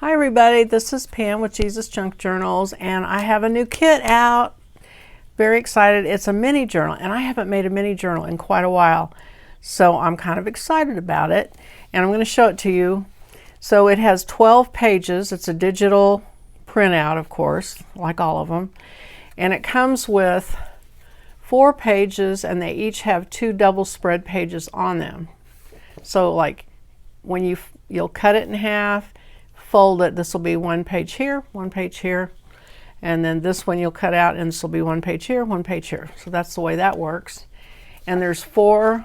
Hi everybody, this is Pam with Jesusjunkjournals, and I have a new kit out. Very excited. It's a mini journal, and I haven't made a mini journal in quite a while, so I'm kind of excited about it, and I'm going to show it to you. So it has 12 pages. It's a digital printout, of course, like all of them, and it comes with 4 pages, and they each have 2 double spread pages on them. So like when you'll cut it in half, fold it, this will be 1 page here, 1 page here, and then this one you'll cut out and this will be 1 page here, 1 page here. So that's the way that works. And there's 4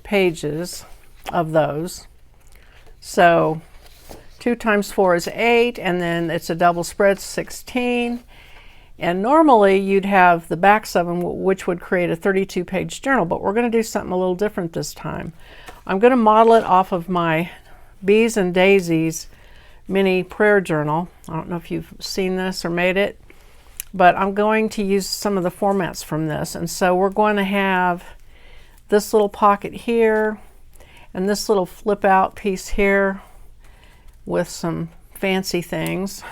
pages of those. So 2 times 4 is 8, and then it's a double spread, 16. And normally you'd have the backs of them, which would create a 32-page journal, but we're going to do something a little different this time. I'm going to model it off of my Bees and Daisies mini prayer journal. I don't know if you've seen this or made it, but I'm going to use some of the formats from this. And so we're going to have this little pocket here and this little flip out piece here with some fancy things.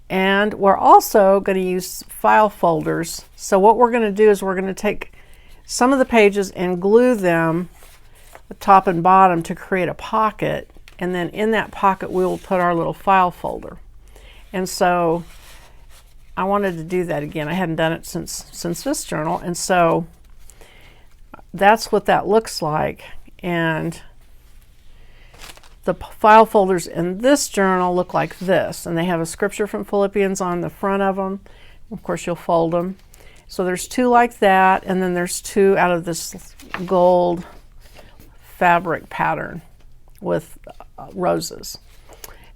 And we're also going to use file folders. So what we're going to do is we're going to take some of the pages and glue them the top and bottom to create a pocket, and then in that pocket we will put our little file folder. And so I wanted to do that again. I hadn't done it since this journal, and so that's what that looks like. And the file folders in this journal look like this, and they have a scripture from Philippians on the front of them. Of course you'll fold them. So there's 2 like that, and then there's 2 out of this gold fabric pattern with roses.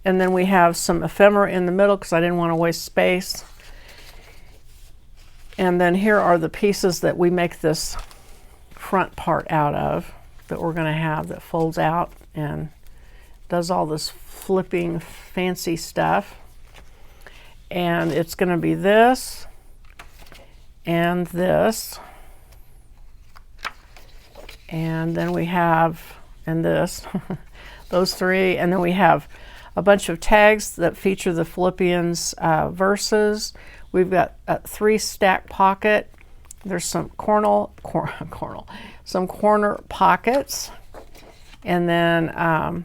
And then we have some ephemera in the middle because I didn't want to waste space. And then here are the pieces that we make this front part out of that we're going to have that folds out and does all this flipping fancy stuff. And it's going to be this and this. And then we have, and this, those 3, and then we have a bunch of tags that feature the Philippians verses. We've got 3 stack pocket. There's some some corner pockets, and then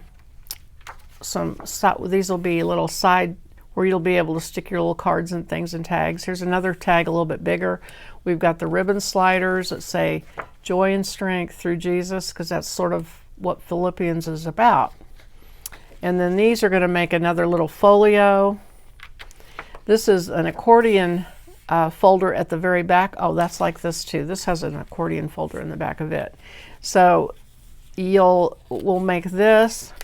these will be little side where you'll be able to stick your little cards and things and tags. Here's another tag a little bit bigger. We've got the ribbon sliders that say joy and strength through Jesus, because that's sort of what Philippians is about. And then these are going to make another little folio. This is an accordion folder at the very back. Oh, that's like this too. This has an accordion folder in the back of it. So we'll make this,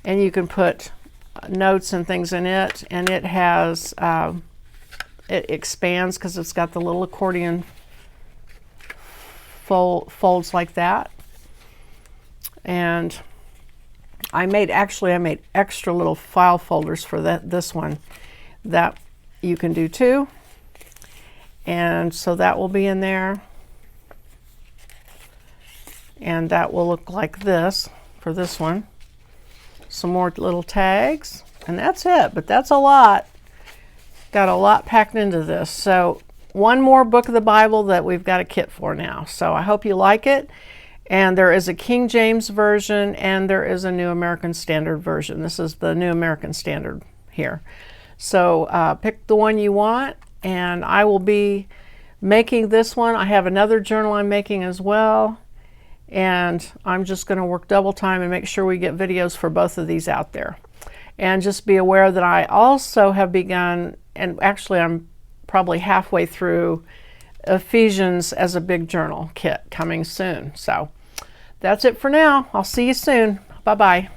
and you can put notes and things in it, and it has it expands because it's got the little accordion folds like that. And I made extra little file folders for this one that you can do too. And so that will be in there, and that will look like this for this one. Some more little tags, and that's it. But that's a lot. Got a lot packed into this. So one more book of the Bible that we've got a kit for now. So I hope you like it. And there is a King James version, and there is a New American Standard version. This is the New American Standard here. So pick the one you want, and I will be making this one. I have another journal I'm making as well, and I'm just going to work double time and make sure we get videos for both of these out there. And just be aware that I also have begun, and actually I'm probably halfway through, Ephesians as a big journal kit coming soon. So that's it for now. I'll see you soon. Bye-bye.